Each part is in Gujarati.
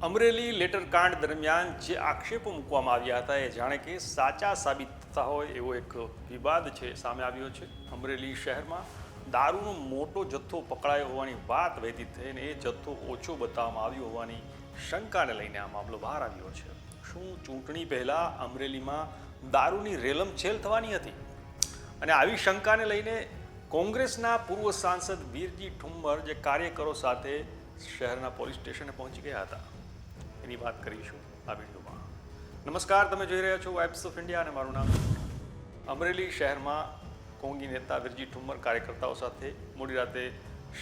અમરેલી લેટરકાંડ દરમિયાન જે આક્ષેપો મૂકવામાં આવ્યા હતા એ જાણે કે સાચા સાબિત થતા હોય એવો એક વિવાદ છે સામે આવ્યો છે. અમરેલી શહેરમાં દારૂનો મોટો જથ્થો પકડાયો હોવાની વાત વહેતી થઈ અને એ જથ્થો ઓછો બતાવવામાં આવ્યો હોવાની શંકાને લઈને આ મામલો બહાર આવ્યો છે. શું ચૂંટણી પહેલાં અમરેલીમાં દારૂની રેલમછેલ થવાની હતી? અને આવી શંકાને લઈને કોંગ્રેસના પૂર્વ સાંસદ વીરજી ઠુમ્મર જે કાર્યકરો સાથે શહેરના પોલીસ સ્ટેશને પહોંચી ગયા હતા એની વાત કરીશું આ વિડીયોમાં. નમસ્કાર, તમે જોઈ રહ્યા છો વાઇબ્સ ઓફ ઇન્ડિયા અને મારું નામ. અમરેલી શહેરમાં કોંગી નેતા વીરજી ઠુમ્મર કાર્યકર્તાઓ સાથે મોડી રાતે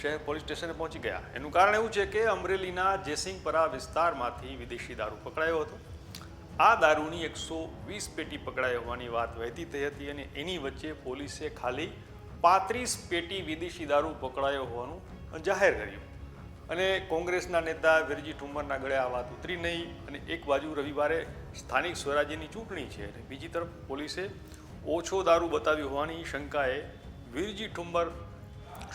શહેર પોલીસ સ્ટેશને પહોંચી ગયા. એનું કારણ એવું છે કે અમરેલીના જયસિંહપરા વિસ્તારમાંથી વિદેશી દારૂ પકડાયો હતો. આ દારૂની 120 પેટી પકડાઈ હોવાની વાત વહેતી થઈ હતી અને એની વચ્ચે પોલીસે ખાલી 35 પેટી વિદેશી દારૂ પકડાયો હોવાનું જાહેર કર્યું. અને કોંગ્રેસના નેતા વીરજી ઠુમ્મરના ગળે આ વાત ઉતરી નહીં. અને એક બાજુ રવિવારે સ્થાનિક સ્વરાજ્યની ચૂંટણી છે અને બીજી તરફ પોલીસે ઓછો દારૂ બતાવ્યો હોવાની શંકાએ વીરજી ઠુમ્મર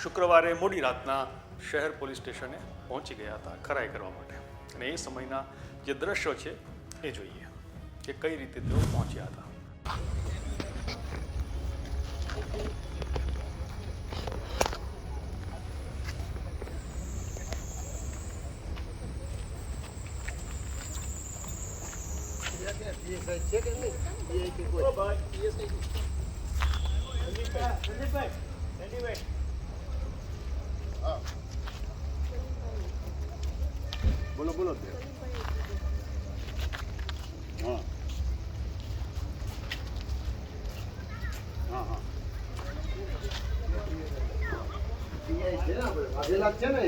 શુક્રવારે મોડી રાતના શહેર પોલીસ સ્ટેશને પહોંચી ગયા હતા ખરાઈ કરવા માટે. અને એ સમયના જે દ્રશ્યો છે એ જોઈએ કે કઈ રીતે તેઓ પહોંચ્યા હતા. બોલો બોલો. હા હા હા વાઘેલા છે ને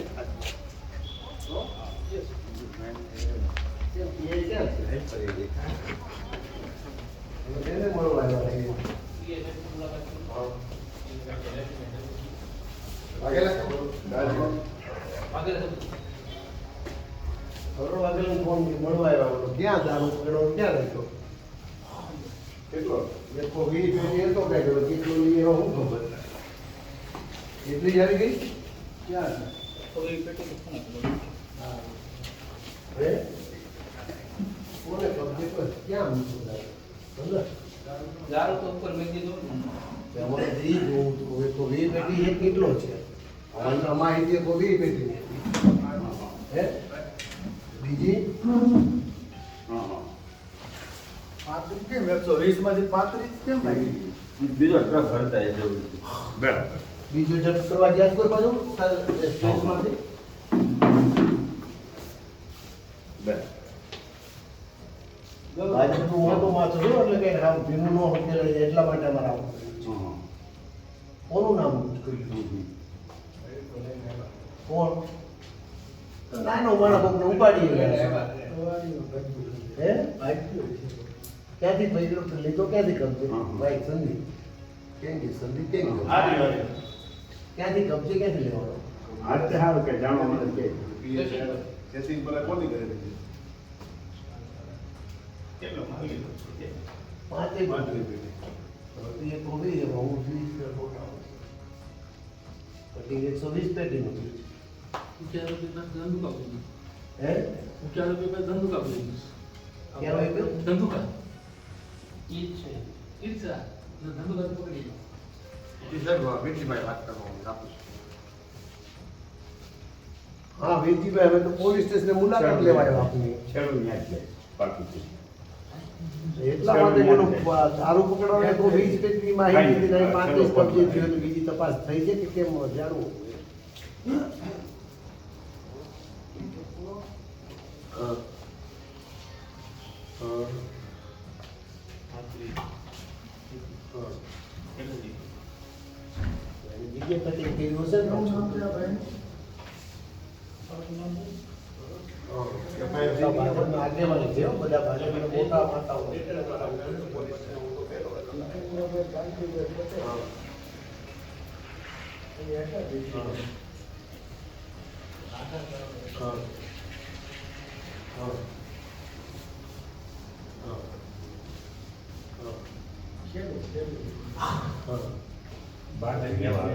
ક્યાં દારૂ પકડો ક્યાં રાખ્યો? કેટલો? 120 પેટી હતો કઈ ગયો કેટલો લઈએ હું ખબર એટલી જ આવી ગઈ. ક્યાં હે કોને કબજે પર ક્યાં મૂકું દારૂ તો ઉપર મેં કીધું અમારે ઈ જોવું તો 120 પેટી એ કેટલો છે? માહિતી 120 પેટી હે બીજી કેમ 120 માંથી 35 કેમ લાગી? બીજો ટ્રક ભરતા જવું બરાબર. બીજો જપ કરવા ગયા કોઈ બાજુ સ્ટેશનમાંથી આજે તો મોટો માથું છું એટલે કઈ રામ ભીમું નો હોટેલ એટલા માટે અમારે આવું કોનું નામ કર્યું? કોણ? નાનો માણસ કોકને ઉપાડી ગયા હે ક્યાંથી પૈસો લીધો ક્યાંથી કબજે? ભાઈ સંદીપ ક્યાંથી સંદીપ ક્યાંથી કબજે ક્યાંથી લેવાનો? આજ તો સારું કે જાણો મને કે તેથી પેલા કોની કરે છે? કેટલો માંગી પાંચે એ કોવી છે હું 20 ફોટા પછી 120 પેટી નું ઊંચા રૂપિયા ધંધુકા બોલી હે ઊંચા રૂપિયા ધંધુકા બોલી ક્યાં હોય તો ધંધુકા ઈ છે ઈર્ષા ધંધુકા તો પકડી હા વીરજીભાઈ હવે તો પોલીસ સ્ટેશને મુલાકાત લેવા આવ્યા આપની છેલ્લું ન્યાજ લે બાકી એટલા માટે બોલો દારૂ પકડવાને તો 20 પેટીની માહિતી દીધી 35 કબજે થયો તો બીજી તપાસ થઈ છે કે કેમ જાણવું? બીજે પછી કર્યું હશે ને ભાજપના આગેવાની છે બધા ભાજપના મોટા માતાઓ બહાર રહેવા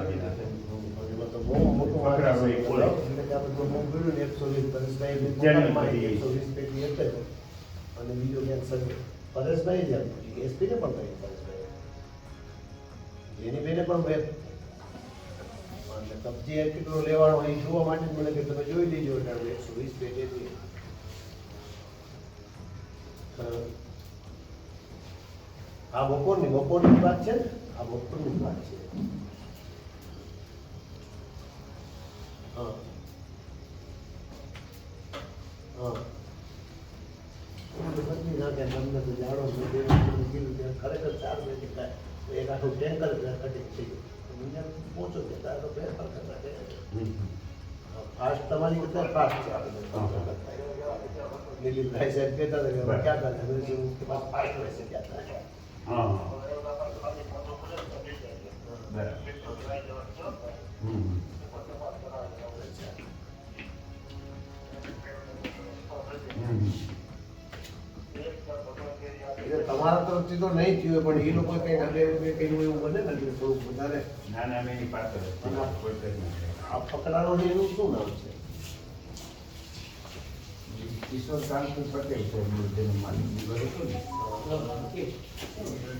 દીધા. એમાં તો બહુ મોટું પકડાવો એ બોલે. એટલે કે આપણે બહુ કર્યું ને 120 પરેશભાઈ જેલની પોતાના બધી. 120 પેટી હતો અને બીજો ક્યાંક સર પરેશભાઈ જ આપી એસપી ને પણ કહી પરેશભાઈ એની બેને પણ બે એટલે કબજે કેટલો લેવાનો એ જોવા માટે જ મને કે તમે જોઈ લેજો એટલે 120 પેટી હતી. આ બપોરની વાત છે ને આ બપોરની વાત છે. હા હા બધી નાખે તમને તો જાણો છો કીધું ત્યાં ખરેખર 4 મિનિટ થાય એક આખું ટેન્કર કટિંગ થઈ ગયું ત્યાં પહોંચો ત્યાં તારે તો ફેરફાર કરી નાખે. ફાસ્ટ તમારી કરતા ફાસ્ટ છે દિલીપભાઈ સાહેબ કહેતા હતા કે હવે ક્યાં કરે હવે શું કે પાસ ફાસ્ટ રહેશે ક્યાં થાય. હા બરાબર. એટલે તમારા તરફથી તો નહીં થયું પણ એ લોકો કંઈક હવે કંઈક એવું બને ને એટલે થોડુંક વધારે નાના મેની પાત્ર કોઈ નથી. આ પકડાનો છે એનું શું નામ છે? કિશોર કાંતિ પટેલ છે જેનું માલિક ઘર હતું ને.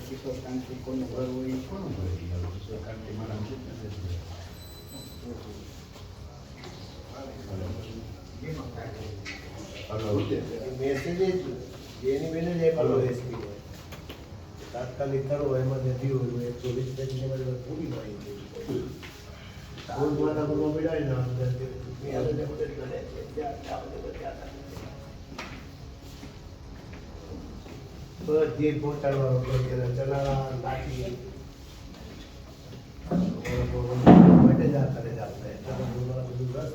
કિશોર કાંતિ કોનું ઘર હોય એ કોનું ઘર હોય? કિશોર કાંતિ મારા શું નથી. મેસેજ જેની બેને જ એક એસપી તાત્કાલિક કરો એમાં જતી હોય 120 પેજની બધું પૂરી માહિતી સ્કૂલમાં તમે મોબાઈલ ના અંદર બધી પહોંચાડવાનો ચલાવા લાઠી માટે જ આ કરે જ આપણે બધું રસ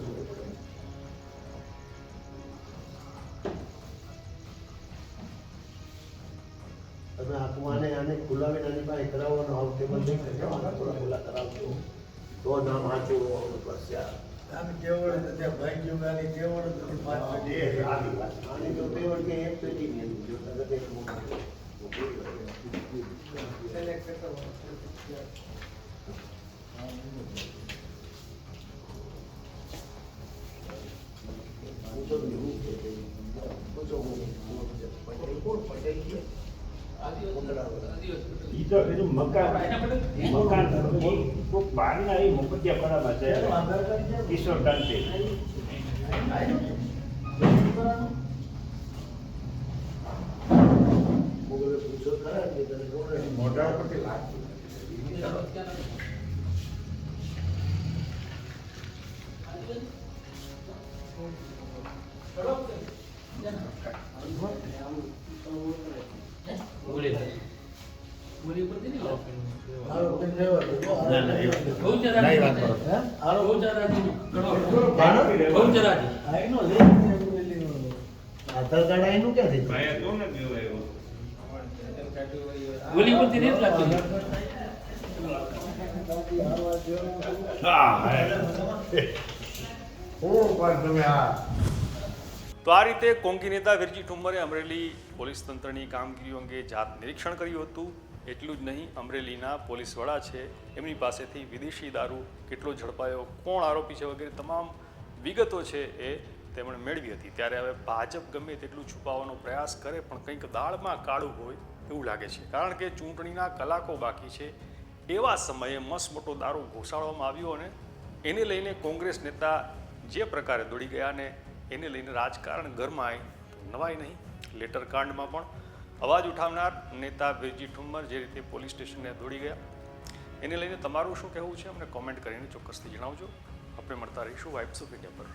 તમે આને આને ખુલાવીને આની પાસે કરાવવાનો આવું ટેબલ નહીં કરજો આને થોડા ખુલ્લા કરાવજો તો નામ વાંચો પડશે. આની તેવડ ત્યાં ભાઈ જોગાની તેવડ તો 5 પેટી આવી વાત આની તો તેવડ કે એક પેટી ની અંદર જો તરત એક સિલેક્ટ કરતો ઈ તો પેલું મકાન કોઈ બહારના એ મફતિયાપણામાં છે કિશોર કાંતિ. મોઢા ઉપરથી લાગતું. બોલી ઉપર નહીં લાવ. ના ના એ બહુચરાજી વાત કરો. બહુચરાજી આધાર કાર્ડ આઈનું ક્યાંથી બોલી ઉપરથી નહીં લાગતું. તો આ રીતે કોંગી નેતા વિરજી ઠુમ્મરે અમરેલી પોલીસ તંત્રની કામગીરી અંગે જાત નિરીક્ષણ કર્યું હતું. એટલું જ નહીં, અમરેલીના પોલીસ વડા છે એમની પાસેથી વિદેશી દારૂ કેટલો ઝડપાયો, કોણ આરોપી છે વગેરે તમામ વિગતો છે એ તેમણે મેળવી હતી. ત્યારે હવે ભાજપ ગમે તેટલું છુપાવવાનો પ્રયાસ કરે પણ કંઈક દાળમાં કાળું હોય એવું લાગે છે. કારણ કે ચૂંટણીના કલાકો બાકી છે એવા સમયે મસમોટો દારૂ ઘોસાડવામાં આવ્યો અને એને લઈને કોંગ્રેસ નેતા જે પ્રકારે દોડી ગયા ને એને લઈને રાજકારણ ગરમાય નવાય નહીં. લેટર કાંડમાં પણ અવાજ ઉઠાવનાર નેતા વિરજી ઠુમ્મર જે રીતે પોલીસ સ્ટેશનને દોડી ગયા એને લઈને તમારું શું કહેવું છે અમને કોમેન્ટ કરીને ચોક્કસથી જણાવજો. આપણે મળતા રહીશું વાઇબ્સ ઓફ ઇન્ડિયા પર.